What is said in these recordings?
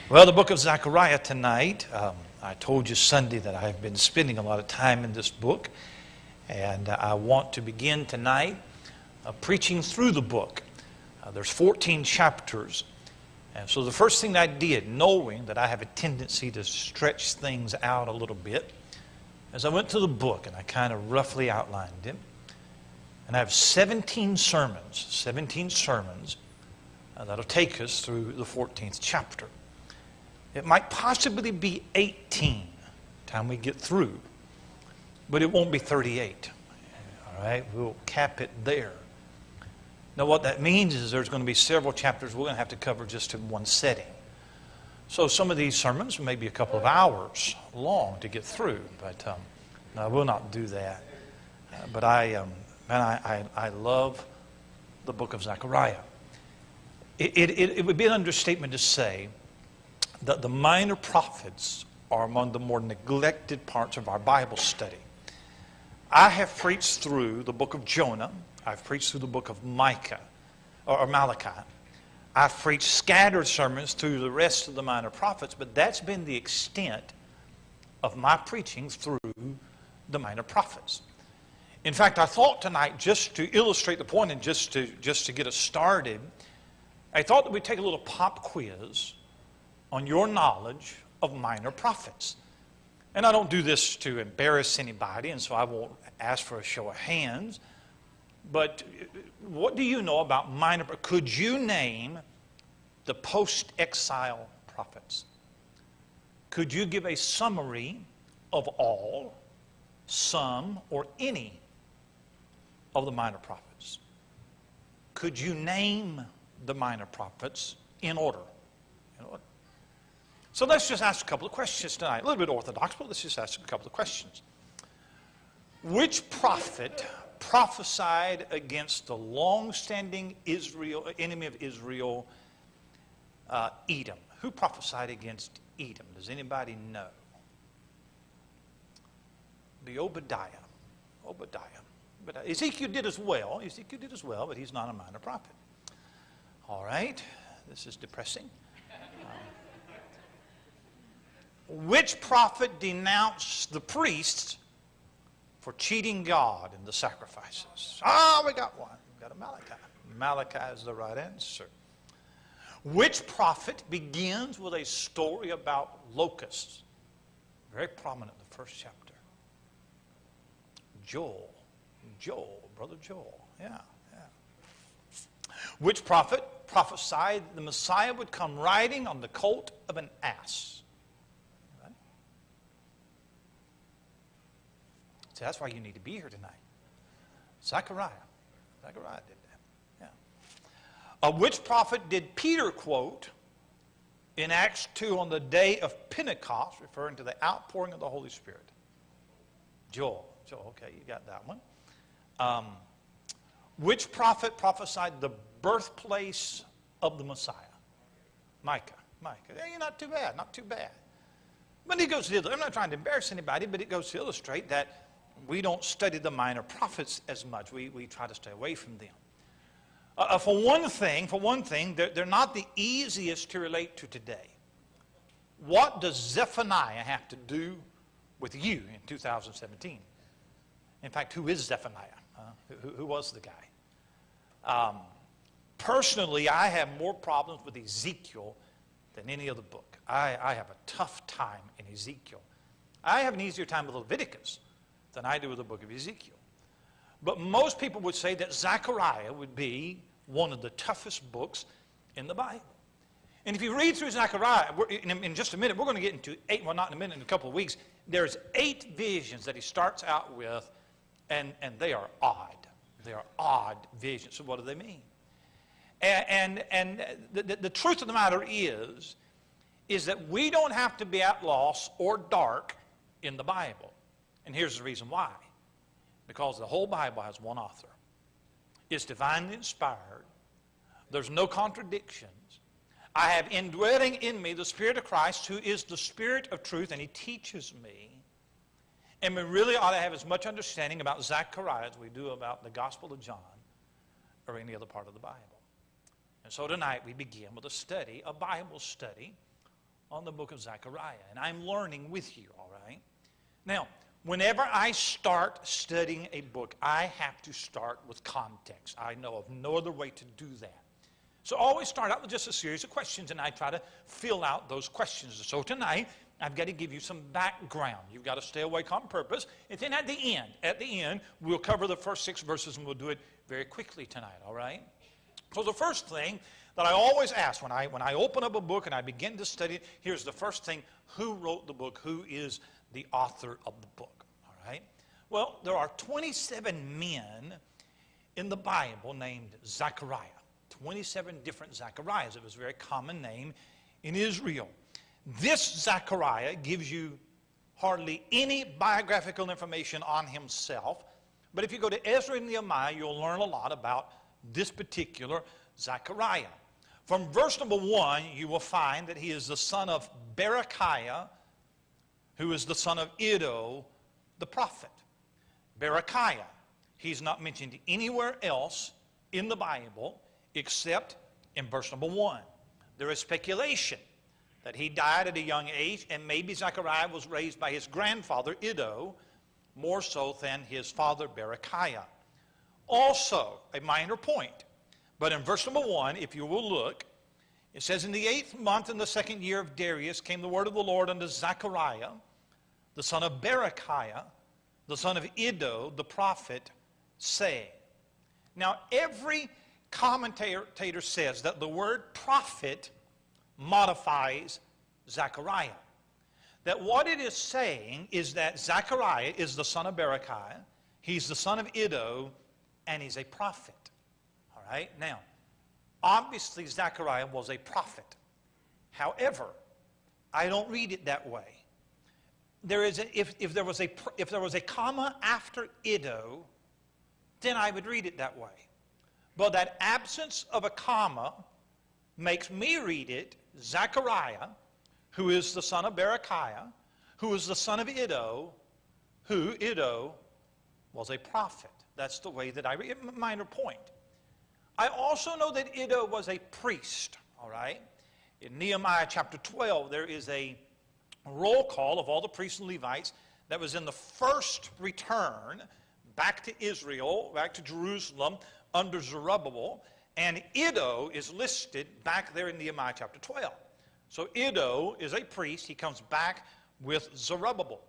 Well, the book of Zechariah tonight. I told you Sunday that I've been spending a lot of time in this book, and I want to begin tonight preaching through the book. There's 14 chapters, and so the first thing I did, knowing that I have a tendency to stretch things out a little bit, as I went through the book and I kind of roughly outlined it, and I have 17 sermons that'll take us through the 14th chapter. It might possibly be 18 time we get through, but it won't be 38. All right, we'll cap it there. Now what that means is there's going to be several chapters we're going to have to cover just in one setting. So some of these sermons may be a couple of hours long to get through, but I will not do that. But I love the book of Zechariah. It would be an understatement to say that the minor prophets are among the more neglected parts of our Bible study. I have preached through the book of Jonah. I've preached through the book of Micah or Malachi. I've preached scattered sermons through the rest of the minor prophets, but that's been the extent of my preaching through the minor prophets. In fact, I thought tonight, just to illustrate the point and just to get us started, I thought that we'd take a little pop quiz on your knowledge of minor prophets. And I don't do this to embarrass anybody, and so I won't ask for a show of hands. But what do you know about minor prophets? Could you name the post-exile prophets? Could you give a summary of all, some, or any of the minor prophets? Could you name the minor prophets in order? So let's just ask a couple of questions tonight. A little bit orthodox, but let's just ask a couple of questions. Which prophet prophesied against the long-standing enemy of Israel, Edom? Who prophesied against Edom? Does anybody know? The Obadiah. But Ezekiel did as well, but he's not a minor prophet. All right, this is depressing. Which prophet denounced the priests for cheating God in the sacrifices? We got one. We got a Malachi. Malachi is the right answer. Which prophet begins with a story about locusts? Very prominent in the first chapter. Joel, brother Joel. Yeah. Which prophet prophesied the Messiah would come riding on the colt of an ass? See, that's why you need to be here tonight. Zechariah did that. Yeah. Which prophet did Peter quote in Acts 2 on the day of Pentecost, referring to the outpouring of the Holy Spirit? Joel, okay, you got that one. Which prophet prophesied the birthplace of the Messiah? Micah. Yeah, not too bad. But it goes to, I'm not trying to embarrass anybody, but it goes to illustrate that we don't study the minor prophets as much. We try to stay away from them. For one thing, they're not the easiest to relate to today. What does Zephaniah have to do with you in 2017? In fact, who is Zephaniah? Who was the guy? Personally, I have more problems with Ezekiel than any other book. I have a tough time in Ezekiel. I have an easier time with Leviticus than I do with the book of Ezekiel. But most people would say that Zechariah would be one of the toughest books in the Bible. And if you read through Zechariah, in just a minute, we're going to get into 8, well, not in a minute, in a couple of weeks. There's 8 visions that he starts out with, and they are odd. They are odd visions. So what do they mean? And the truth of the matter is that we don't have to be at loss or dark in the Bible. And here's the reason why. Because the whole Bible has one author. It's divinely inspired. There's no contradictions. I have indwelling in me the Spirit of Christ, who is the Spirit of truth, and he teaches me. And we really ought to have as much understanding about Zechariah as we do about the Gospel of John or any other part of the Bible. And so tonight we begin with a Bible study on the book of Zechariah. And I'm learning with you, all right? Now, whenever I start studying a book, I have to start with context. I know of no other way to do that. So I always start out with just a series of questions, and I try to fill out those questions. So tonight, I've got to give you some background. You've got to stay awake on purpose. And then at the end, we'll cover the first 6 verses, and we'll do it very quickly tonight, all right? So the first thing that I always ask when I open up a book and I begin to study it, here's the first thing: who wrote the book? Who is the author of the book? All right? Well, there are 27 men in the Bible named Zechariah. 27 different Zechariahs. It was a very common name in Israel. This Zechariah gives you hardly any biographical information on himself. But if you go to Ezra and Nehemiah, you'll learn a lot about this particular Zechariah. From verse number 1, you will find that he is the son of Berechiah, who is the son of Iddo, the prophet. Berechiah, he's not mentioned anywhere else in the Bible except in verse number 1. There is speculation that he died at a young age, and maybe Zechariah was raised by his grandfather, Iddo, more so than his father, Berechiah. Also, a minor point, but in verse number 1, if you will look, it says, "In the 8th month, in the 2nd year of Darius, came the word of the Lord unto Zechariah, the son of Berechiah, the son of Iddo, the prophet, saying." Now, every commentator says that the word prophet modifies Zechariah. That what it is saying is that Zechariah is the son of Berechiah, he's the son of Iddo, and he's a prophet. All right? Now, obviously Zechariah was a prophet. However, I don't read it that way. There is if there was a comma after Iddo, then I would read it that way. But that absence of a comma makes me read it Zechariah, who is the son of Berechiah, who is the son of Iddo, who Iddo was a prophet. That's the way that I read it. Minor point. I also know that Iddo was a priest, all right? In Nehemiah chapter 12, there is a roll call of all the priests and Levites that was in the first return back to Israel, back to Jerusalem, under Zerubbabel, and Iddo is listed back there in Nehemiah chapter 12. So Iddo is a priest. He comes back with Zerubbabel.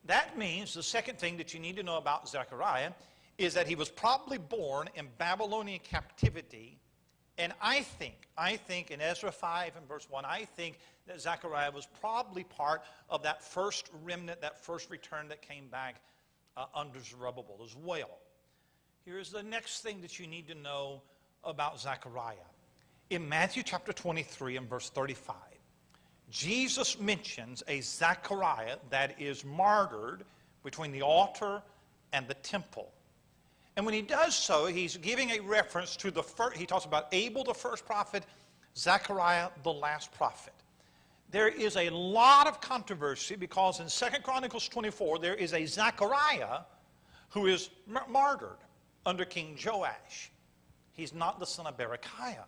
That means the second thing that you need to know about Zechariah is that he was probably born in Babylonian captivity, and I think in Ezra 5 and verse 1, I think that Zechariah was probably part of that first remnant, that first return that came back under Zerubbabel as well. Here's the next thing that you need to know about Zechariah. In Matthew chapter 23 and verse 35, Jesus mentions a Zechariah that is martyred between the altar and the temple. And when he does so, he's giving a reference to the first, he talks about Abel, the first prophet, Zechariah, the last prophet. There is a lot of controversy because in 2 Chronicles 24, there is a Zechariah who is martyred under King Joash. He's not the son of Berechiah.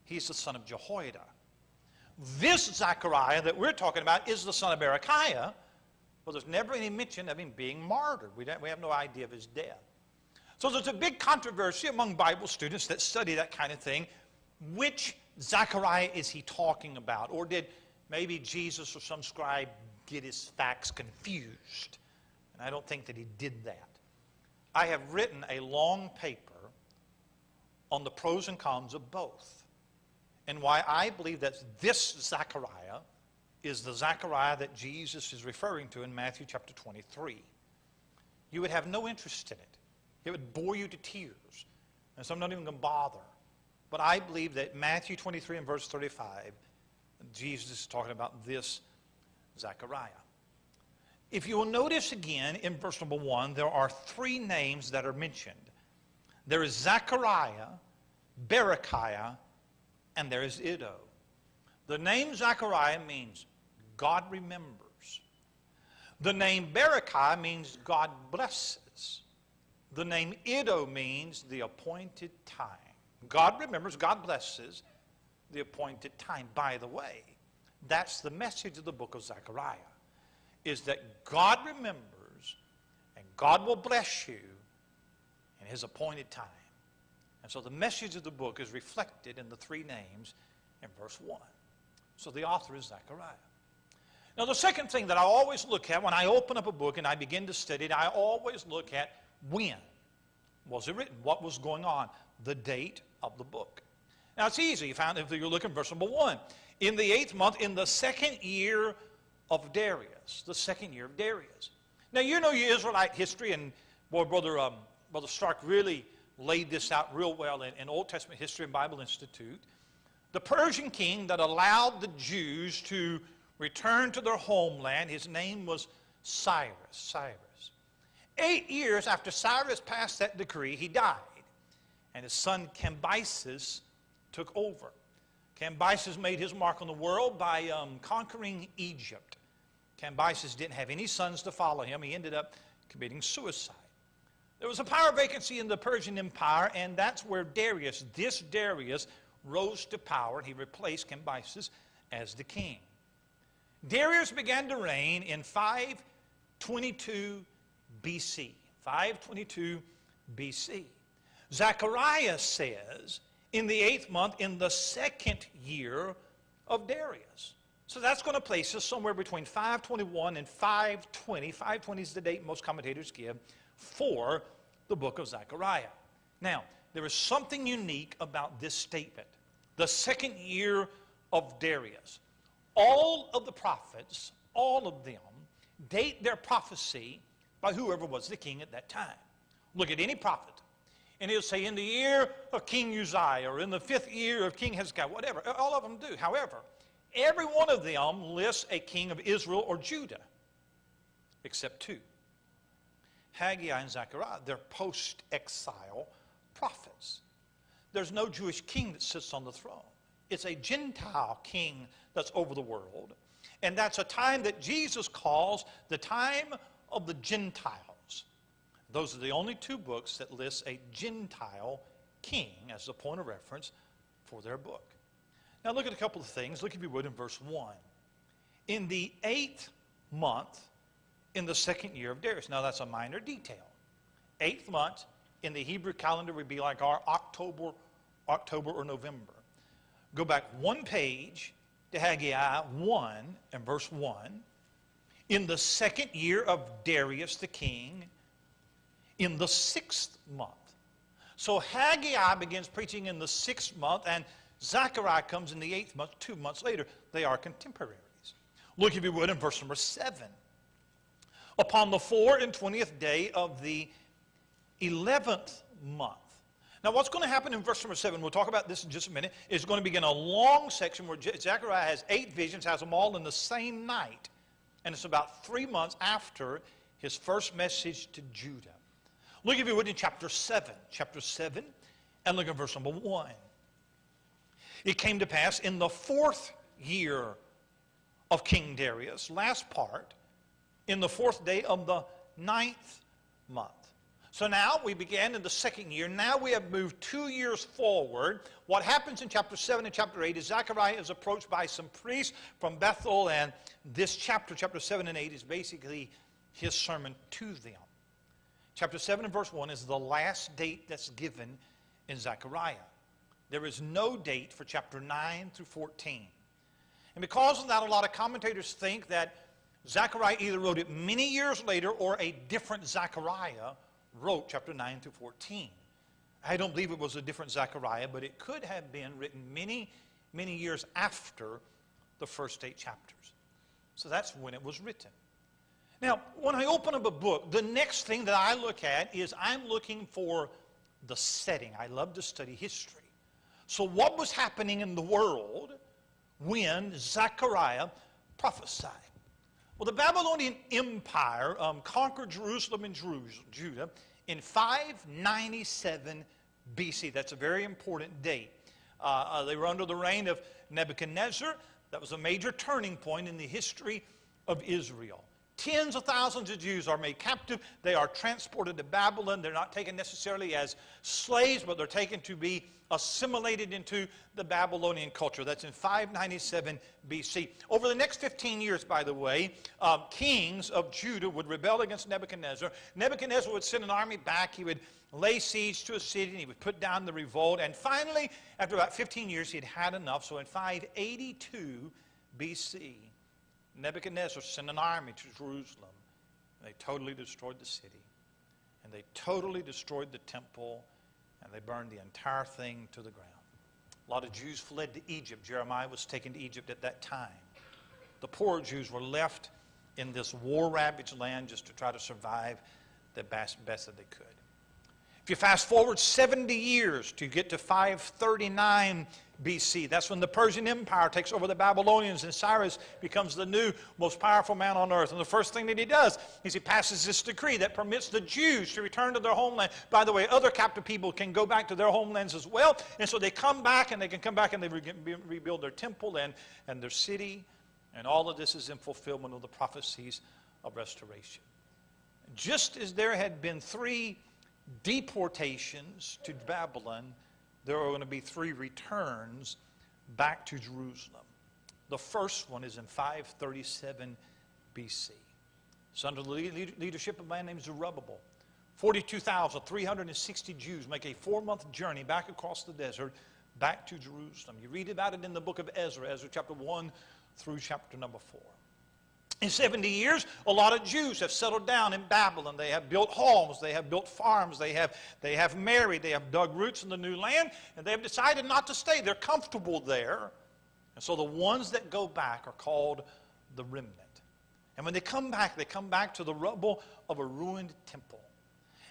He's the son of Jehoiada. This Zechariah that we're talking about is the son of Berechiah, but there's never any mention of him being martyred. We have no idea of his death. So there's a big controversy among Bible students that study that kind of thing. Which Zechariah is he talking about? Or did maybe Jesus or some scribe get his facts confused? And I don't think that he did that. I have written a long paper on the pros and cons of both, and why I believe that this Zechariah is the Zechariah that Jesus is referring to in Matthew chapter 23. You would have no interest in it. It would bore you to tears, and so I'm not even going to bother. But I believe that Matthew 23 and verse 35, Jesus is talking about this Zechariah. If you will notice again in verse number 1, there are 3 names that are mentioned. There is Zechariah, Berechiah, and there is Iddo. The name Zechariah means God remembers. The name Berechiah means God blesses. The name Iddo means the appointed time. God remembers, God blesses the appointed time. By the way, That's the message of the book of Zechariah, is that God remembers and God will bless you in his appointed time. And so the message of the book is reflected in the three names in verse 1. So the author is Zechariah. Now the second thing that I always look at when I open up a book and I begin to study it, I always look at when was it written, what was going on, the date of the book. Now it's easy. You found if you're looking at verse number 1. In the 8th month, in the 2nd year of Darius. The 2nd year of Darius. Now you know your Israelite history, and boy, Brother Stark really laid this out real well in Old Testament History and Bible Institute. The Persian king that allowed the Jews to return to their homeland, his name was Cyrus. 8 years after Cyrus passed that decree, he died. And his son Cambyses took over. Cambyses made his mark on the world by conquering Egypt. Cambyses didn't have any sons to follow him. He ended up committing suicide. There was a power vacancy in the Persian Empire, and that's where Darius, rose to power. He replaced Cambyses as the king. Darius began to reign in 522 BC. 522 BC. Zechariah says, in the 8th month, in the 2nd year of Darius. So that's going to place us somewhere between 521 and 520. 520 is the date most commentators give for the book of Zechariah. Now, there is something unique about this statement. The 2nd year of Darius. All of the prophets, all of them, date their prophecy by whoever was the king at that time. Look at any prophet, and he'll say in the year of King Uzziah, or in the 5th year of King Hezekiah, whatever. All of them do. However, every one of them lists a king of Israel or Judah, except 2. Haggai and Zechariah, they're post-exile prophets. There's no Jewish king that sits on the throne. It's a Gentile king that's over the world. And that's a time that Jesus calls the time of the Gentiles. Those are the only 2 books that list a Gentile king as a point of reference for their book. Now look at a couple of things. Look, if you would, in verse 1. In the 8th month, in the 2nd year of Darius. Now that's a minor detail. 8th month in the Hebrew calendar would be like our October or November. Go back one page to Haggai 1 and verse 1. In the 2nd year of Darius the king, in the 6th month. So Haggai begins preaching in the 6th month, and Zechariah comes in the 8th month, 2 months later. They are contemporaries. Look, if you would, in verse number 7. Upon the 24th day of the 11th month. Now what's going to happen in verse number 7, we'll talk about this in just a minute, is going to begin a long section where Zechariah has 8 visions, has them all in the same night. And it's about 3 months after his first message to Judah. Look, if you would, in chapter 7. Chapter 7, and look at verse number 1. It came to pass in the 4th year of King Darius, last part, in the 4th day of the 9th month. So now we began in the 2nd year. Now we have moved 2 years forward. What happens in chapter 7 and chapter 8 is Zechariah is approached by some priests from Bethel, and this chapter 7 and 8, is basically his sermon to them. Chapter 7 and verse 1 is the last date that's given in Zechariah. There is no date for chapter 9 through 14. And because of that, a lot of commentators think that Zechariah either wrote it many years later, or a different Zechariah wrote chapter 9 through 14. I don't believe it was a different Zechariah, but it could have been written many, many years after the first 8 chapters. So that's when it was written. Now, when I open up a book, the next thing that I look at is I'm looking for the setting. I love to study history. So what was happening in the world when Zechariah prophesied? Well, the Babylonian Empire conquered Jerusalem and Judah in 597 BC. That's a very important date. They were under the reign of Nebuchadnezzar. That was a major turning point in the history of Israel. Tens of thousands of Jews are made captive. They are transported to Babylon. They're not taken necessarily as slaves, but they're taken to be assimilated into the Babylonian culture. That's in 597 BC. Over the next 15 years, by the way, kings of Judah would rebel against Nebuchadnezzar. Nebuchadnezzar would send an army back. He would lay siege to a city, and he would put down the revolt. And finally, after about 15 years, he'd had enough. So in 582 BC, Nebuchadnezzar sent an army to Jerusalem. And they totally destroyed the city. And they totally destroyed the temple. And they burned the entire thing to the ground. A lot of Jews fled to Egypt. Jeremiah was taken to Egypt at that time. The poor Jews were left in this war-ravaged land just to try to survive the best that they could. If you fast forward 70 years to get to 539 BC, that's when the Persian Empire takes over the Babylonians, and Cyrus becomes the new most powerful man on earth. And the first thing that he does is he passes this decree that permits the Jews to return to their homeland. By the way, other captive people can go back to their homelands as well. And so they come back, and they can come back and they rebuild their temple and their city. And all of this is in fulfillment of the prophecies of restoration. Just as there had been 3 deportations to Babylon, there are going to be 3 returns back to Jerusalem. The first one is in 537 BC. It's under the leadership of a man named Zerubbabel. 42,360 Jews make a 4-month journey back across the desert, back to Jerusalem. You read about it in the book of Ezra, Ezra chapter 1 through chapter number 4. In 70 years, a lot of Jews have settled down in Babylon. They have built homes, they have built farms, they have married, they have dug roots in the new land, and they have decided not to stay. They're comfortable there. And so the ones that go back are called the remnant. And when they come back to the rubble of a ruined temple.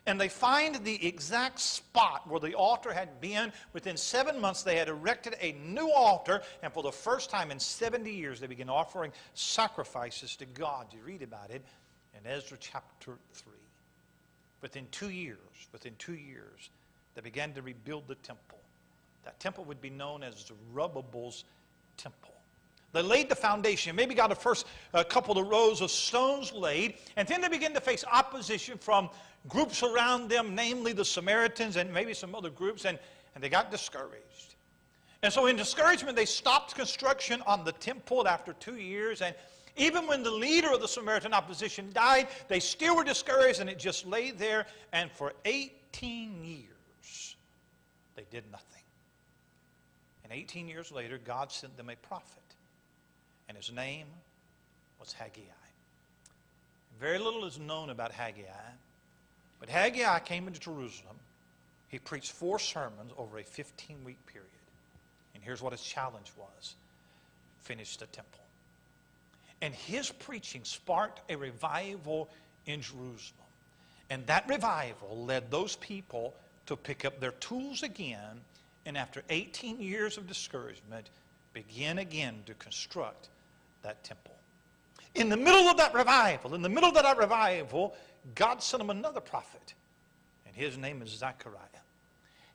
And they find the exact spot where the altar had been. Within 7 months, they had erected a new altar. And for the first time in 70 years, they began offering sacrifices to God. You read about it in Ezra chapter 3. Within 2 years, they began to rebuild the temple. That temple would be known as Zerubbabel's temple. They laid the foundation, maybe got the first couple of rows of stones laid, and then they began to face opposition from groups around them, namely the Samaritans and maybe some other groups, and they got discouraged. And so in discouragement, they stopped construction on the temple after 2 years, and even when the leader of the Samaritan opposition died, they still were discouraged, and it just lay there, and for 18 years, they did nothing. And 18 years later, God sent them a prophet. And his name was Haggai. Very little is known about Haggai. But Haggai came into Jerusalem. He preached 4 sermons over a 15-week period. And here's what his challenge was. Finish the temple. And his preaching sparked a revival in Jerusalem. And that revival led those people to pick up their tools again. And after 18 years of discouragement, begin again to construct that temple. In the middle of that revival, God sent him another prophet, and his name is Zechariah.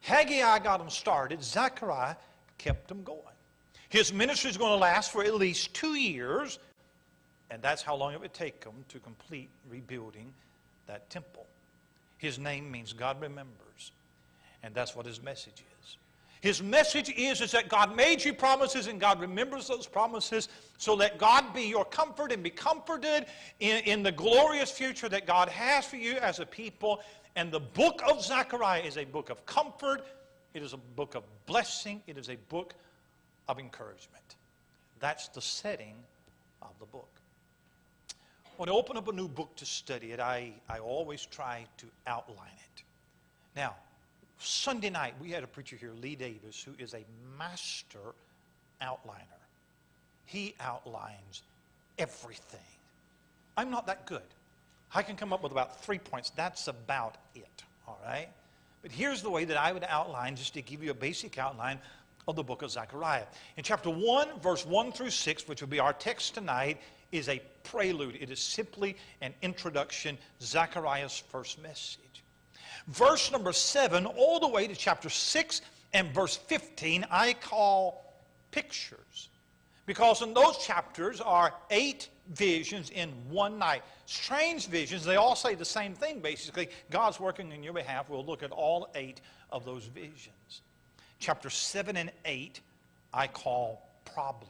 Haggai got him started. Zechariah kept him going. His ministry is going to last for at least 2 years, and that's how long it would take him to complete rebuilding that temple. His name means God remembers, and that's what his message is. His message is that God made you promises and God remembers those promises, so let God be your comfort and be comforted in the glorious future that God has for you as a people. And the book of Zechariah is a book of comfort. It is a book of blessing. It is a book of encouragement. That's the setting of the book. When I open up a new book to study it, I always try to outline it. Now, Sunday night, we had a preacher here, Lee Davis, who is a master outliner. He outlines everything. I'm not that good. I can come up with about 3 points. That's about it, all right? But here's the way that I would outline, just to give you a basic outline of the book of Zechariah. In chapter 1, verse 1 through 6, which will be our text tonight, is a prelude. It is simply an introduction, Zechariah's first message. Verse number 7 all the way to chapter 6 and verse 15 I call pictures. Because in those chapters are 8 visions in one night. Strange visions. They all say the same thing, basically. God's working on your behalf. We'll look at all 8 of those visions. Chapter 7 and 8 I call problems.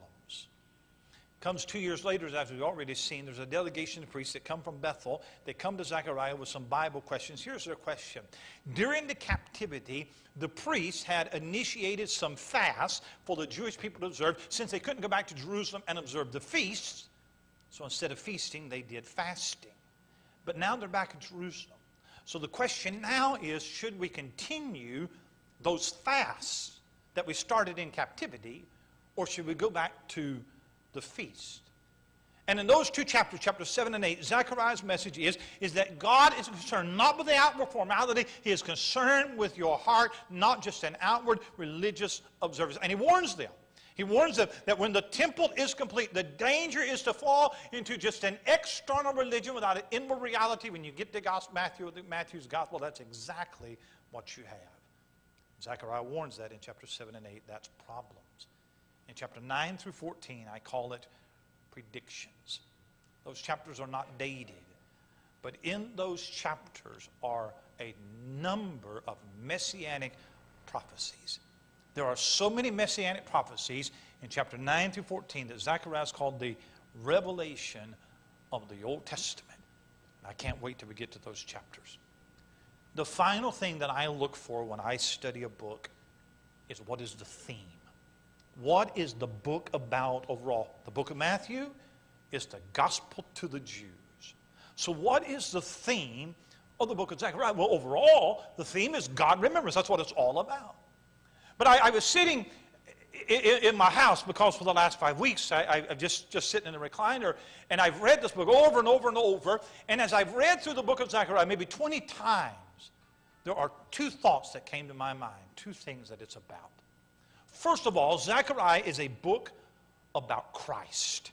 Comes 2 years later, as we've already seen, there's a delegation of priests that come from Bethel. They come to Zechariah with some Bible questions. Here's their question. During the captivity, the priests had initiated some fasts for the Jewish people to observe since they couldn't go back to Jerusalem and observe the feasts. So instead of feasting, they did fasting. But now they're back in Jerusalem. So the question now is, should we continue those fasts that we started in captivity, or should we go back to the feast? And in those 2 chapters, chapters 7 and 8, Zechariah's message is that God is concerned not with the outward formality. He is concerned with your heart, not just an outward religious observance. And he warns them. He warns them that when the temple is complete, the danger is to fall into just an external religion without an inward reality. When you get to Matthew's gospel, that's exactly what you have. Zechariah warns that in chapter 7 and 8. That's problems. In chapter 9 through 14, I call it predictions. Those chapters are not dated, but in those chapters are a number of messianic prophecies. There are so many messianic prophecies in chapter 9 through 14 that Zechariah has called the revelation of the Old Testament. And I can't wait till we get to those chapters. The final thing that I look for when I study a book is, what is the theme? What is the book about overall? The book of Matthew is the gospel to the Jews. So what is the theme of the book of Zechariah? Well, overall, the theme is God remembers. That's what it's all about. But I was sitting in my house because for the last 5 weeks, I've just sitting in the recliner, and I've read this book over and over and over. And as I've read through the book of Zechariah, maybe 20 times, there are 2 thoughts that came to my mind, 2 things that it's about. First of all, Zechariah is a book about Christ.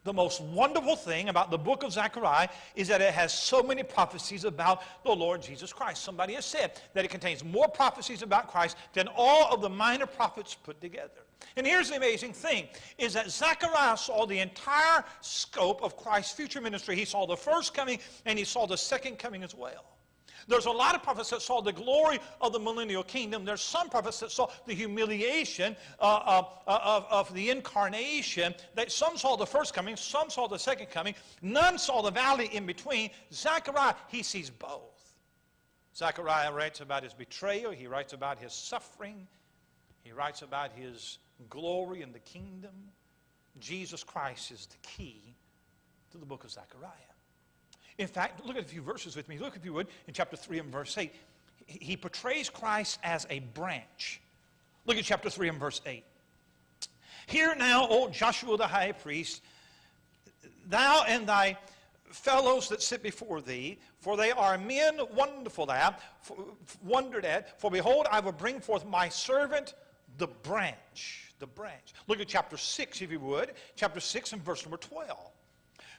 The most wonderful thing about the book of Zechariah is that it has so many prophecies about the Lord Jesus Christ. Somebody has said that it contains more prophecies about Christ than all of the minor prophets put together. And here's the amazing thing, is that Zechariah saw the entire scope of Christ's future ministry. He saw the first coming and he saw the second coming as well. There's a lot of prophets that saw the glory of the millennial kingdom. There's some prophets that saw the humiliation of the incarnation. Some saw the first coming, some saw the second coming. None saw the valley in between. Zechariah, he sees both. Zechariah writes about his betrayal. He writes about his suffering. He writes about his glory in the kingdom. Jesus Christ is the key to the book of Zechariah. In fact, look at a few verses with me. Look, if you would, in chapter 3 and verse 8. He portrays Christ as a branch. Look at chapter 3 and verse 8. Hear now, O Joshua the high priest, thou and thy fellows that sit before thee, for they are men wondered at. For behold, I will bring forth my servant, the branch. The branch. Look at chapter 6, if you would. Chapter 6 and verse number 12.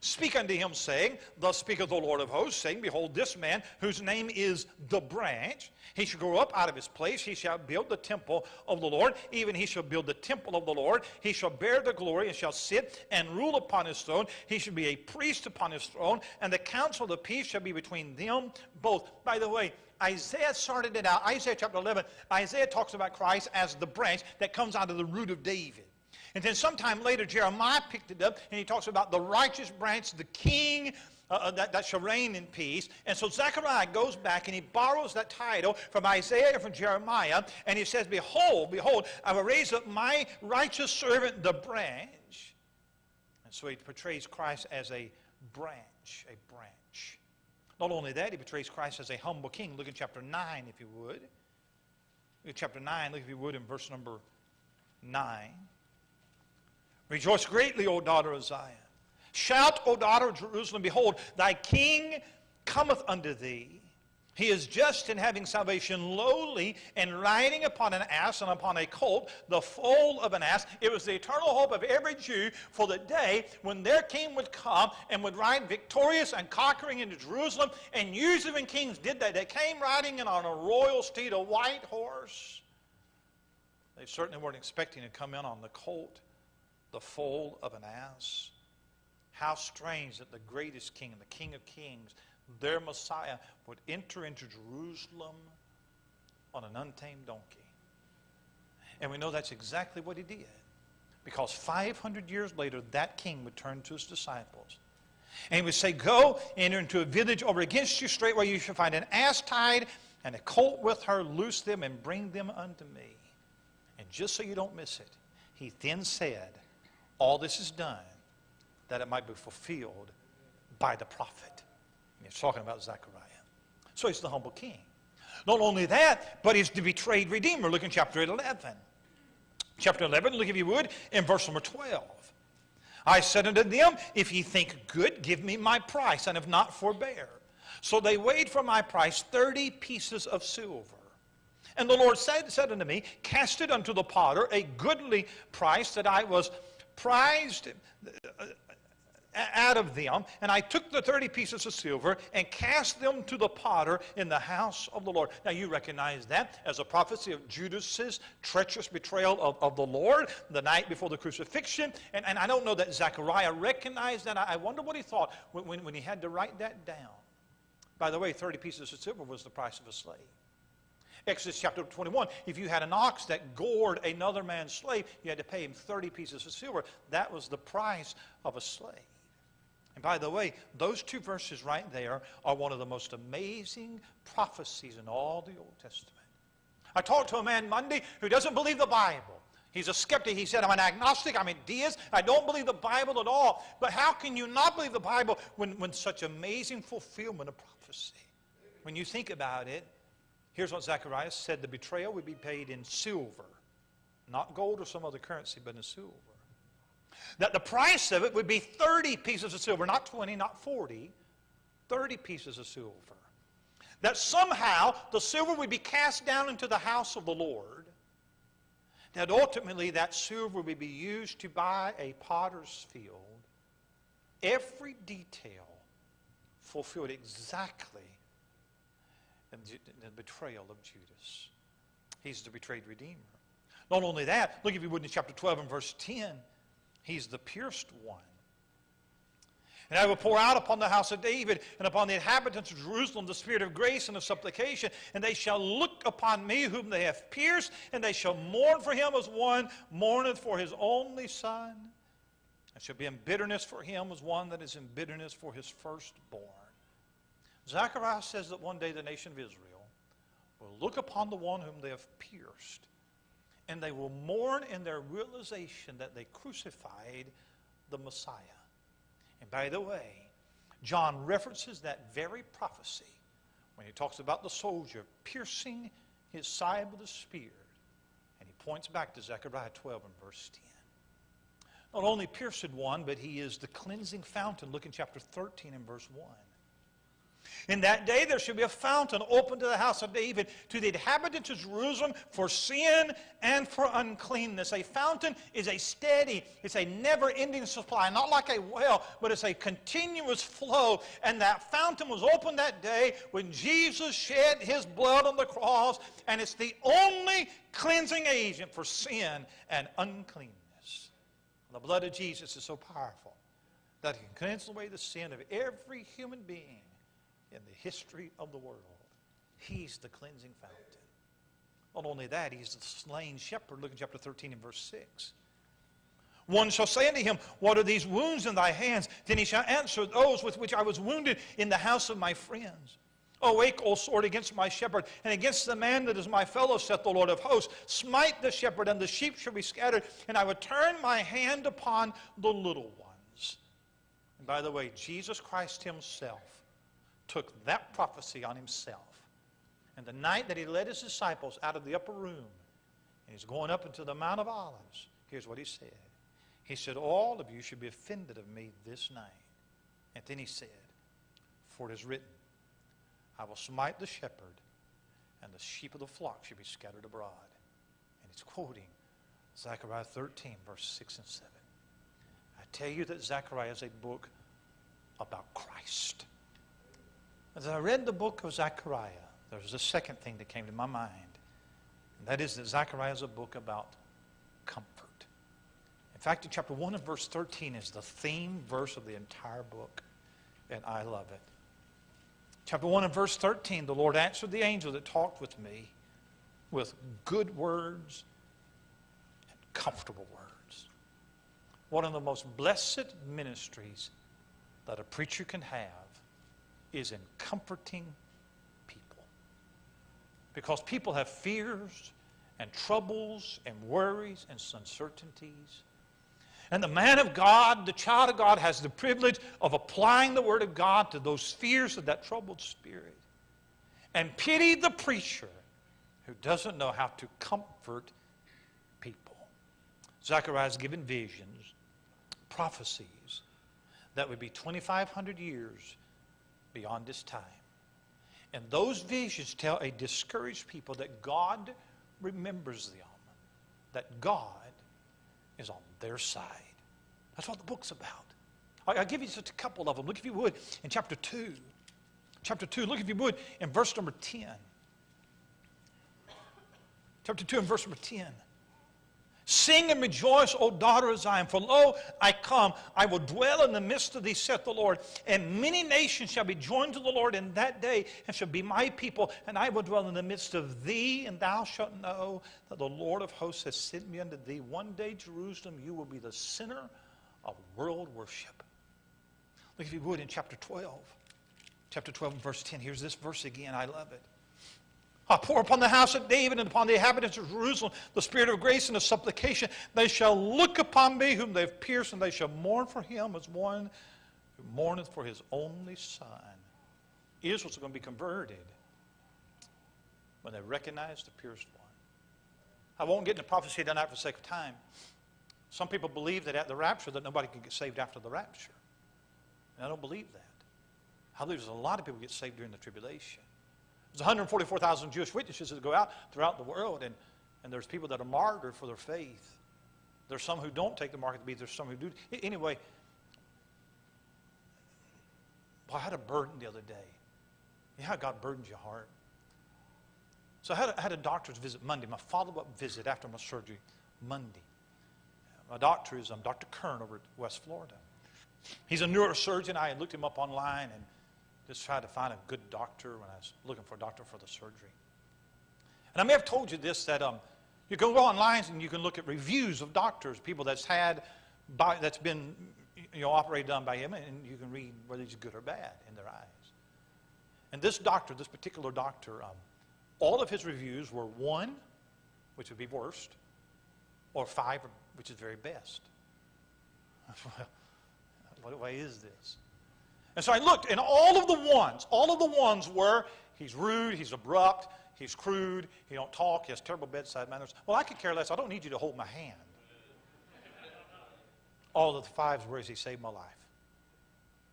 Speak unto him, saying, Thus speaketh the Lord of hosts, saying, Behold, this man, whose name is the branch, he shall go up out of his place, he shall build the temple of the Lord, even he shall build the temple of the Lord, he shall bear the glory, and shall sit and rule upon his throne, he shall be a priest upon his throne, and the counsel of the peace shall be between them both. By the way, Isaiah started it out, Isaiah chapter 11, Isaiah talks about Christ as the branch that comes out of the root of David. And then sometime later, Jeremiah picked it up, and he talks about the righteous branch, the king that shall reign in peace. And so Zechariah goes back, and he borrows that title from Isaiah and from Jeremiah, and he says, Behold, behold, I will raise up my righteous servant, the branch. And so he portrays Christ as a branch, a branch. Not only that, he portrays Christ as a humble king. Look at chapter 9, if you would. Look at chapter 9, look if you would, in verse number 9. Rejoice greatly, O daughter of Zion. Shout, O daughter of Jerusalem. Behold, thy king cometh unto thee. He is just and having salvation, lowly, and riding upon an ass and upon a colt, the foal of an ass. It was the eternal hope of every Jew for the day when their king would come and would ride victorious and conquering into Jerusalem. And usually when kings did that, they came riding in on a royal steed, a white horse. They certainly weren't expecting to come in on the colt, the foal of an ass. How strange that the greatest king and the King of Kings, their Messiah, would enter into Jerusalem on an untamed donkey. And we know that's exactly what he did. Because 500 years later, that king would turn to his disciples. And he would say, go, enter into a village over against you, straightway you shall find an ass tied and a colt with her, loose them and bring them unto me. And just so you don't miss it, he then said, all this is done that it might be fulfilled by the prophet. And he's talking about Zechariah. So he's the humble king. Not only that, but he's the betrayed Redeemer. Look in chapter 11. Chapter 11, look if you would, in verse number 12. I said unto them, if ye think good, give me my price, and if not, forbear. So they weighed for my price 30 pieces of silver. And the Lord said unto me, cast it unto the potter, a goodly price that I was prized out of them. And I took the 30 pieces of silver and cast them to the potter in the house of the Lord. Now you recognize that as a prophecy of Judas's treacherous betrayal of the Lord the night before the crucifixion. And I don't know that Zechariah recognized that. I wonder what he thought when he had to write that down. By the way, 30 pieces of silver was the price of a slave. Exodus chapter 21, if you had an ox that gored another man's slave, you had to pay him 30 pieces of silver. That was the price of a slave. And by the way, those two verses right there are one of the most amazing prophecies in all the Old Testament. I talked to a man Monday who doesn't believe the Bible. He's a skeptic. He said, I'm an agnostic, I'm a deist, I don't believe the Bible at all. But how can you not believe the Bible when such amazing fulfillment of prophecy? When you think about it, here's what Zechariah said, the betrayal would be paid in silver. Not gold or some other currency, but in silver. That the price of it would be 30 pieces of silver, not 20, not 40, 30 pieces of silver. That somehow the silver would be cast down into the house of the Lord. That ultimately that silver would be used to buy a potter's field. Every detail fulfilled exactly in the betrayal of Judas. He's the betrayed Redeemer. Not only that, look if you would in chapter 12 and verse 10. He's the pierced one. And I will pour out upon the house of David and upon the inhabitants of Jerusalem the spirit of grace and of supplication, and they shall look upon me whom they have pierced, and they shall mourn for him as one mourneth for his only son, and shall be in bitterness for him as one that is in bitterness for his firstborn. Zechariah says that one day the nation of Israel will look upon the one whom they have pierced, and they will mourn in their realization that they crucified the Messiah. And by the way, John references that very prophecy when he talks about the soldier piercing his side with a spear. And he points back to Zechariah 12 and verse 10. Not only pierced one, but he is the cleansing fountain. Look in chapter 13 and verse 1. In that day there shall be a fountain open to the house of David, to the inhabitants of Jerusalem for sin and for uncleanness. A fountain is a steady, it's a never-ending supply, not like a well, but it's a continuous flow. And that fountain was opened that day when Jesus shed his blood on the cross, and it's the only cleansing agent for sin and uncleanness. The blood of Jesus is so powerful that it can cleanse away the sin of every human being in the history of the world. He's the cleansing fountain. Not only that, he's the slain shepherd. Look at chapter 13 and verse 6. One shall say unto him, what are these wounds in thy hands? Then he shall answer, those with which I was wounded in the house of my friends. Awake, O sword, against my shepherd, and against the man that is my fellow, saith the Lord of hosts. Smite the shepherd, and the sheep shall be scattered, and I will turn my hand upon the little ones. And by the way, Jesus Christ himself took that prophecy on himself. And the night that he led his disciples out of the upper room, and he's going up into the Mount of Olives, here's what he said. He said, all of you should be offended of me this night. And then he said, for it is written, I will smite the shepherd, and the sheep of the flock shall be scattered abroad. And he's quoting Zechariah 13, verse 6 and 7. I tell you that Zechariah is a book about Christ. As I read the book of Zechariah, there was a second thing that came to my mind. And that is that Zechariah is a book about comfort. In fact, in chapter 1 and verse 13 is the theme verse of the entire book, and I love it. Chapter 1 and verse 13, the Lord answered the angel that talked with me with good words and comfortable words. One of the most blessed ministries that a preacher can have is in comforting people. Because people have fears and troubles and worries and uncertainties. And the man of God, the child of God, has the privilege of applying the Word of God to those fears of that troubled spirit. And pity the preacher who doesn't know how to comfort people. Zechariah is given visions, prophecies, that would be 2,500 years beyond this time. And those visions tell a discouraged people that God remembers them, that God is on their side. That's what the book's about. I'll give you just a couple of them. Look, if you would, in chapter 2. Chapter 2, look, if you would, in verse number 10. Chapter 2 and verse number 10. Sing and rejoice, O daughter of Zion, for lo, I come. I will dwell in the midst of thee, saith the Lord. And many nations shall be joined to the Lord in that day, and shall be my people. And I will dwell in the midst of thee, and thou shalt know that the Lord of hosts has sent me unto thee. One day, Jerusalem, you will be the center of world worship. Look, if you would, in chapter 12. Chapter 12 and verse 10. Here's this verse again. I love it. I pour upon the house of David and upon the inhabitants of Jerusalem the spirit of grace and of supplication. They shall look upon me whom they have pierced, and they shall mourn for him as one who mourneth for his only son. Israel's going to be converted when they recognize the pierced one. I won't get into prophecy tonight for the sake of time. Some people believe that at the rapture that nobody can get saved after the rapture. And I don't believe that. I believe there's a lot of people get saved during the tribulation. There's 144,000 Jewish witnesses that go out throughout the world, and there's people that are martyred for their faith. There's some who don't take the mark of the beast. There's some who do. Anyway, I had a burden the other day. You know how God burdens your heart? So I had a doctor's visit Monday, my follow-up visit after my surgery Monday. My doctor is Dr. Kern over at West Florida. He's a neurosurgeon. I had looked him up online and just tried to find a good doctor when I was looking for a doctor for the surgery. And I may have told you this, that you can go online and you can look at reviews of doctors, people that's been operated on by him, and you can read whether he's good or bad in their eyes. And this doctor, this particular doctor, all of his reviews were 1, which would be worst, or 5, which is very best. What way is this? And so I looked, and all of the ones were, he's rude, he's abrupt, he's crude, he don't talk, he has terrible bedside manners. Well, I could care less. I don't need you to hold my hand. All of the 5s were, he saved my life.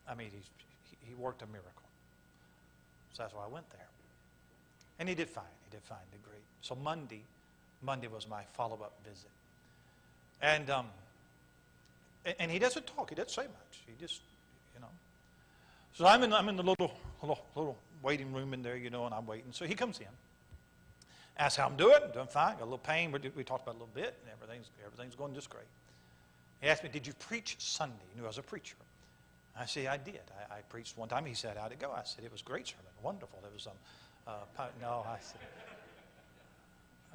I mean, he worked a miracle. So that's why I went there. And he did fine. He did fine, did great. So Monday was my follow-up visit. And he doesn't talk. He doesn't say much. He just, So I'm in the little waiting room in there, and I'm waiting. So he comes in, asks how I'm doing. I'm doing fine. Got a little pain. We talked about it a little bit, and everything's going just great. He asked me, "Did you preach Sunday?" He knew I was a preacher. I said, "I did. I preached one time." He said, "How'd it go?" I said, "It was a great sermon. Wonderful." It was no. I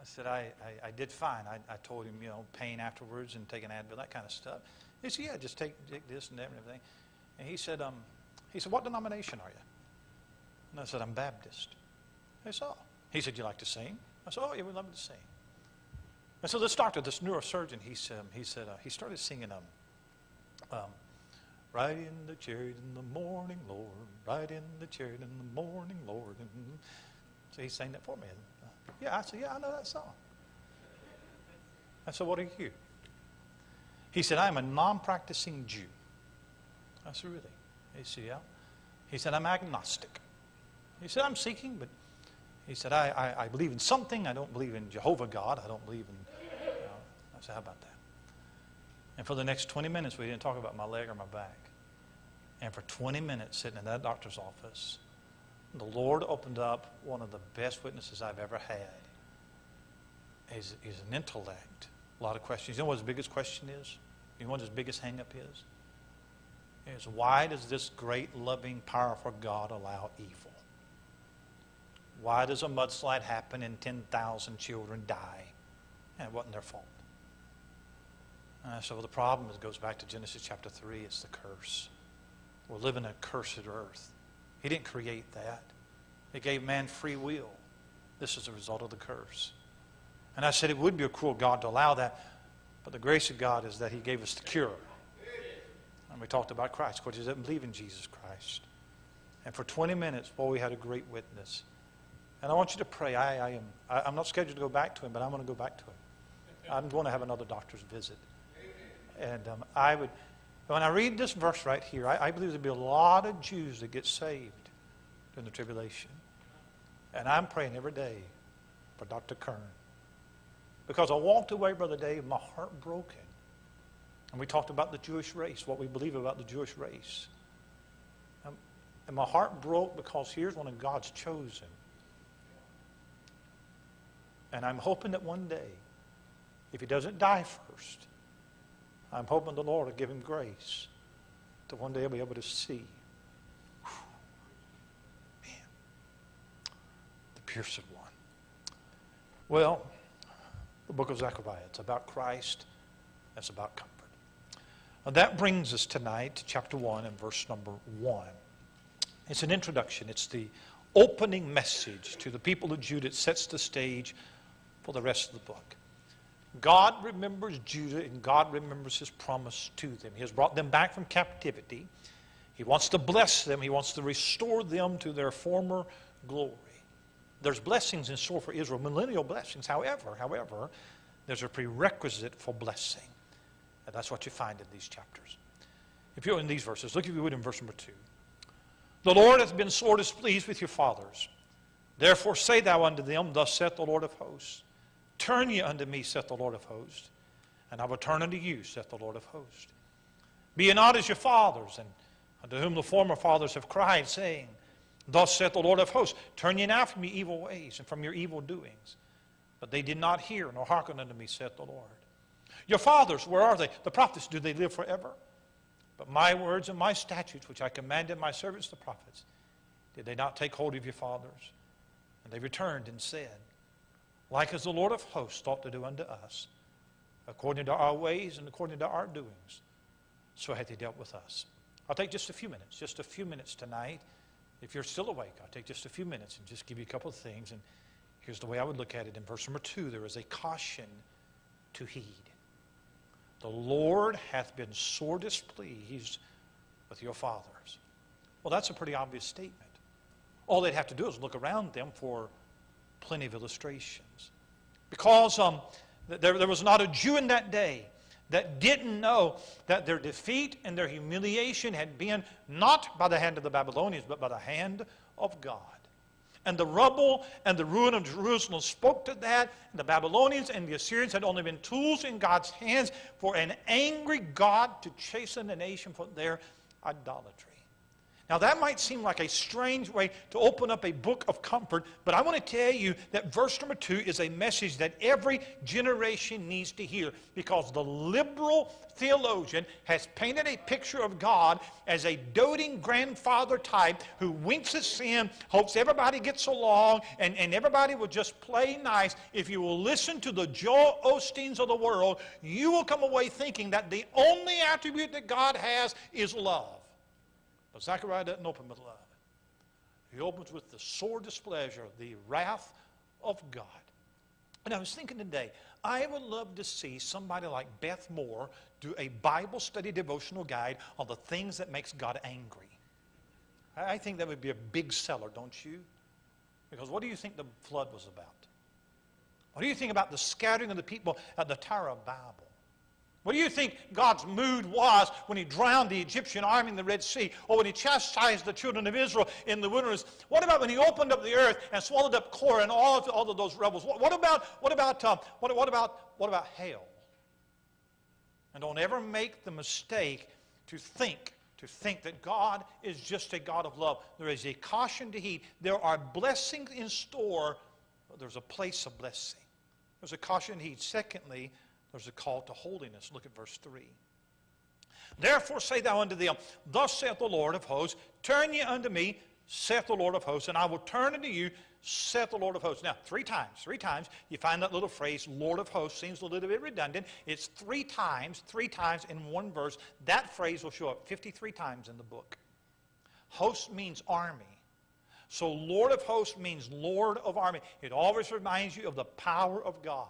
said I did fine. I told him, pain afterwards and take an Advil, that kind of stuff. He said, "Yeah, just take this and that and everything." And he said, "What denomination are you?" And I said, "I'm Baptist." He said, "Oh." He said, "You like to sing?" I said, "Oh, yeah, we love to sing." And so this doctor, this neurosurgeon, he started singing, "Ride in the chariot in the morning, Lord, ride in the chariot in the morning, Lord." So he sang that for me. I said, "Yeah, I know that song." I said, "What are you?" He said, "I'm a non-practicing Jew." I said, "Really?" He said, "Yeah." He said, "I'm agnostic." He said, "I'm seeking, but," he said, I believe in something. I don't believe in Jehovah God. I don't believe in, I said, "How about that?" And for the next 20 minutes, we didn't talk about my leg or my back. And for 20 minutes, sitting in that doctor's office, the Lord opened up one of the best witnesses I've ever had. He's an intellect. A lot of questions. You know what his biggest question is? You know what his biggest hang-up is? Is why does this great, loving, powerful God allow evil? Why does a mudslide happen and 10,000 children die? And it wasn't their fault. So the problem goes back to Genesis chapter 3. It's the curse. We're living in a cursed earth. He didn't create that. He gave man free will. This is a result of the curse. And I said it would be a cruel God to allow that, but the grace of God is that he gave us the cure. And we talked about Christ. Of course, he doesn't believe in Jesus Christ. And for 20 minutes, boy, we had a great witness. And I want you to pray. I'm not scheduled to go back to him, but I'm going to go back to him. I'm going to have another doctor's visit. And when I read this verse right here, I believe there'll be a lot of Jews that get saved during the tribulation. And I'm praying every day for Dr. Kern. Because I walked away, Brother Dave, my heart broken. And we talked about the Jewish race, what we believe about the Jewish race. And my heart broke because here's one of God's chosen. And I'm hoping that one day, if he doesn't die first, I'm hoping the Lord will give him grace to one day he'll be able to see. Man, the pierced one. Well, the book of Zechariah, it's about Christ. It's about comfort. Now that brings us tonight to chapter 1 and verse number 1. It's an introduction. It's the opening message to the people of Judah. It sets the stage for the rest of the book. God remembers Judah and God remembers his promise to them. He has brought them back from captivity. He wants to bless them. He wants to restore them to their former glory. There's blessings in store for Israel, millennial blessings. However, there's a prerequisite for blessing. And that's what you find in these chapters. If you're in these verses, look if you would in verse number 2. The Lord hath been sore displeased with your fathers. Therefore say thou unto them, thus saith the Lord of hosts, turn ye unto me, saith the Lord of hosts, and I will turn unto you, saith the Lord of hosts. Be ye not as your fathers, and unto whom the former fathers have cried, saying, thus saith the Lord of hosts, turn ye now from your evil ways and from your evil doings. But they did not hear, nor hearken unto me, saith the Lord. Your fathers, where are they? The prophets, do they live forever? But my words and my statutes, which I commanded my servants the prophets, did they not take hold of your fathers? And they returned and said, like as the Lord of hosts thought to do unto us, according to our ways and according to our doings, so hath he dealt with us. I'll take just a few minutes tonight. If you're still awake, I'll take just a few minutes and just give you a couple of things. And here's the way I would look at it. In verse number 2, there is a caution to heed. The Lord hath been sore displeased with your fathers. Well, that's a pretty obvious statement. All they'd have to do is look around them for plenty of illustrations. Because there was not a Jew in that day that didn't know that their defeat and their humiliation had been not by the hand of the Babylonians, but by the hand of God. And the rubble and the ruin of Jerusalem spoke to that. The Babylonians and the Assyrians had only been tools in God's hands for an angry God to chasten the nation for their idolatry. Now that might seem like a strange way to open up a book of comfort, but I want to tell you that verse number 2 is a message that every generation needs to hear, because the liberal theologian has painted a picture of God as a doting grandfather type who winks at sin, hopes everybody gets along, and everybody will just play nice. If you will listen to the Joel Osteens of the world, you will come away thinking that the only attribute that God has is love. But Zechariah doesn't open with love. He opens with the sore displeasure, the wrath of God. And I was thinking today, I would love to see somebody like Beth Moore do a Bible study devotional guide on the things that makes God angry. I think that would be a big seller, don't you? Because what do you think the flood was about? What do you think about the scattering of the people at the Tower of Babel? What do you think God's mood was when he drowned the Egyptian army in the Red Sea, or when he chastised the children of Israel in the wilderness? What about when he opened up the earth and swallowed up Korah and all of those rebels? What about hail? And don't ever make the mistake to think that God is just a God of love. There is a caution to heed. There are blessings in store, but there's a place of blessing. There's a caution to heed. Secondly, there's a call to holiness. Look at verse 3. Therefore say thou unto them, Thus saith the Lord of hosts, Turn ye unto me, saith the Lord of hosts, and I will turn unto you, saith the Lord of hosts. Now, three times, you find that little phrase, Lord of hosts, seems a little bit redundant. It's three times in one verse. That phrase will show up 53 times in the book. Host means army. So Lord of hosts means Lord of army. It always reminds you of the power of God.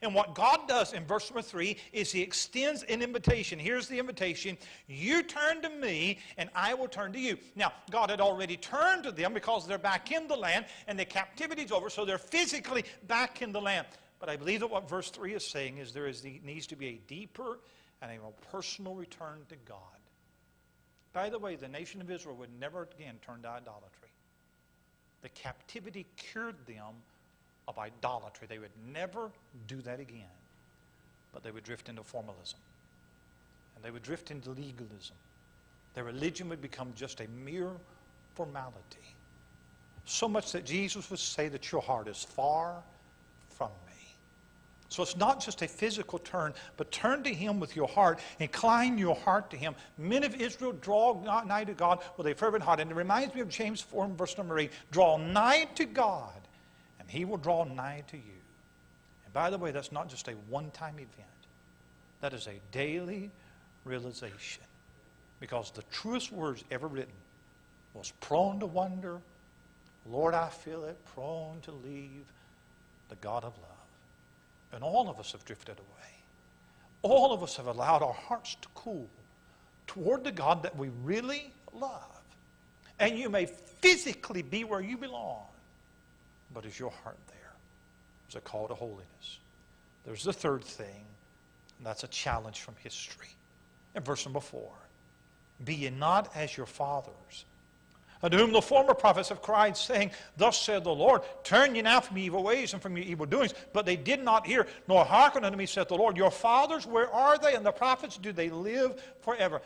And what God does in verse number 3 is He extends an invitation. Here's the invitation. You turn to me, and I will turn to you. Now, God had already turned to them because they're back in the land, and the captivity's over, so they're physically back in the land. But I believe that what verse 3 is saying is needs to be a deeper and a more personal return to God. By the way, the nation of Israel would never again turn to idolatry. The captivity cured them of idolatry. They would never do that again. But they would drift into formalism. And they would drift into legalism. Their religion would become just a mere formality. So much that Jesus would say that your heart is far from me. So it's not just a physical turn, but turn to Him with your heart. Incline your heart to Him. Men of Israel, draw nigh to God with a fervent heart. And it reminds me of James 4 and verse number 8. Draw nigh to God, and He will draw nigh to you. And by the way, that's not just a one-time event. That is a daily realization. Because the truest words ever written was prone to wonder, Lord, I feel it, prone to leave the God of love. And all of us have drifted away. All of us have allowed our hearts to cool toward the God that we really love. And you may physically be where you belong, but is your heart there? There's a call to holiness. There's the third thing, and that's a challenge from history. In verse number 4, Be ye not as your fathers, unto whom the former prophets have cried, saying, Thus saith the Lord, Turn ye now from your evil ways and from your evil doings. But they did not hear, nor hearken unto me, saith the Lord. Your fathers, where are they? And the prophets, do they live forever?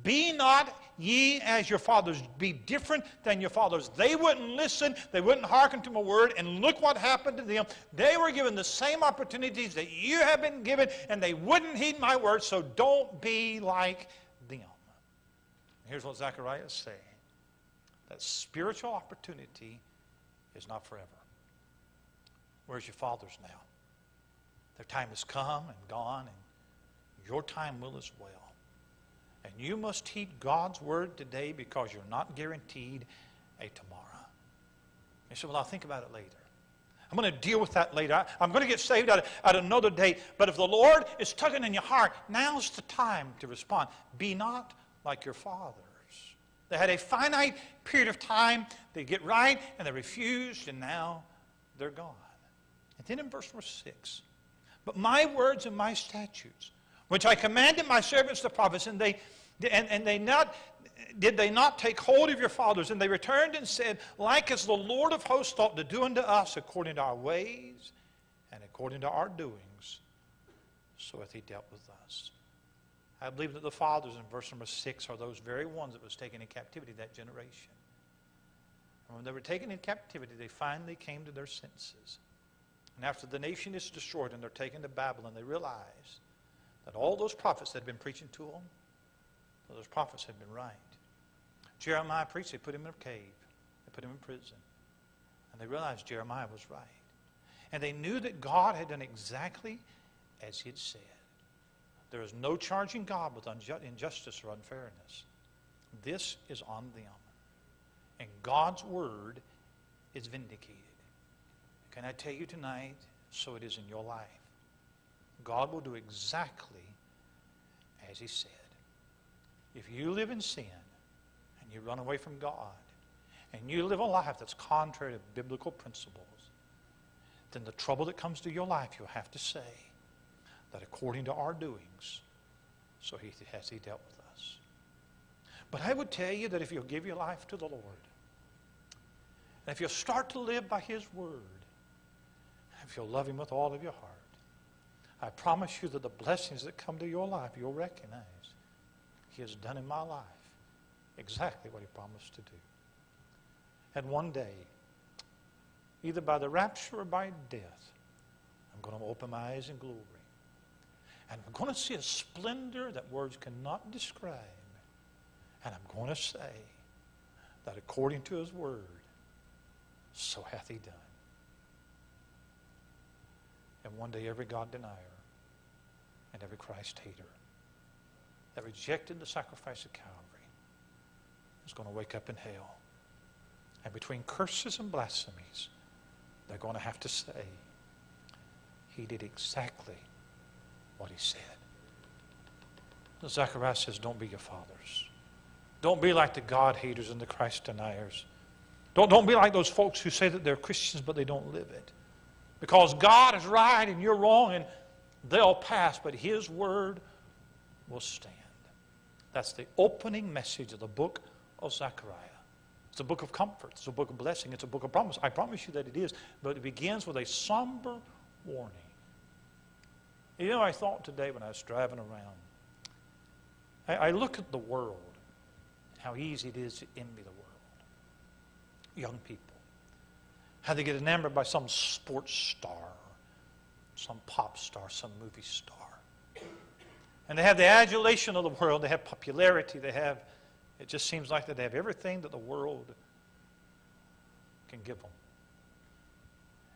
Be not ye as your fathers. Be different than your fathers. They wouldn't listen. They wouldn't hearken to my word. And look what happened to them. They were given the same opportunities that you have been given, and they wouldn't heed my word. So don't be like them. Here's what Zechariah is saying. That spiritual opportunity is not forever. Where's your fathers now? Their time has come and gone, and your time will as well. And you must heed God's word today because you're not guaranteed a tomorrow. You say, well, I'll think about it later. I'm going to deal with that later. I'm going to get saved at another date. But if the Lord is tugging in your heart, now's the time to respond. Be not like your fathers. They had a finite period of time. They get right, and they refused, and now they're gone. And then in verse number 6, But my words and my statutes, which I commanded my servants the prophets, did they not take hold of your fathers? And they returned and said, Like as the Lord of hosts thought to do unto us according to our ways and according to our doings, so hath He dealt with us. I believe that the fathers in verse number 6 are those very ones that was taken in captivity, that generation. And when they were taken in captivity, they finally came to their senses. And after the nation is destroyed and they're taken to Babylon, they realize that all those prophets that had been preaching to them, those prophets had been right. Jeremiah preached, they put him in a cave. They put him in prison. And they realized Jeremiah was right. And they knew that God had done exactly as He had said. There is no charging God with injustice or unfairness. This is on them. And God's word is vindicated. Can I tell you tonight, so it is in your life. God will do exactly as He said. If you live in sin and you run away from God and you live a life that's contrary to biblical principles, then the trouble that comes to your life, you'll have to say that according to our doings, so has He dealt with us. But I would tell you that if you'll give your life to the Lord, and if you'll start to live by His word, if you'll love Him with all of your heart, I promise you that the blessings that come to your life, you'll recognize He has done in my life exactly what He promised to do. And one day, either by the rapture or by death, I'm going to open my eyes in glory. And we're going to see a splendor that words cannot describe. And I'm going to say that according to his word, so hath he done. And one day every God denier and every Christ hater that rejected the sacrifice of Calvary is going to wake up in hell. And between curses and blasphemies, they're going to have to say, he did exactly what he said. Zechariah says, don't be your fathers. Don't be like the God haters and the Christ deniers. Don't be like those folks who say that they're Christians but they don't live it. Because God is right and you're wrong, and they'll pass, but his word will stand. That's the opening message of the book of Zechariah. It's a book of comfort. It's a book of blessing. It's a book of promise. I promise you that it is. But it begins with a somber warning. You know, I thought today when I was driving around, I look at the world, how easy it is to envy the world. Young people. How they get enamored by some sports star, some pop star, some movie star. And they have the adulation of the world. They have popularity. It just seems like that they have everything that the world can give them.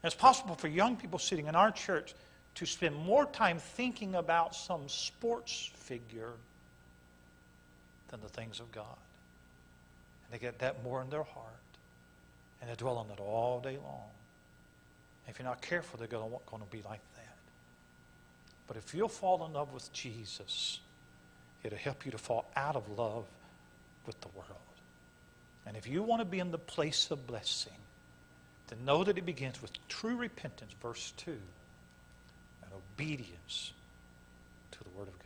And it's possible for young people sitting in our church to spend more time thinking about some sports figure than the things of God. And they get that more in their heart. And they dwell on it all day long. If you're not careful, they're going to be like that. But if you'll fall in love with Jesus, it'll help you to fall out of love with the world. And if you want to be in the place of blessing, then know that it begins with true repentance, verse 2, and obedience to the Word of God.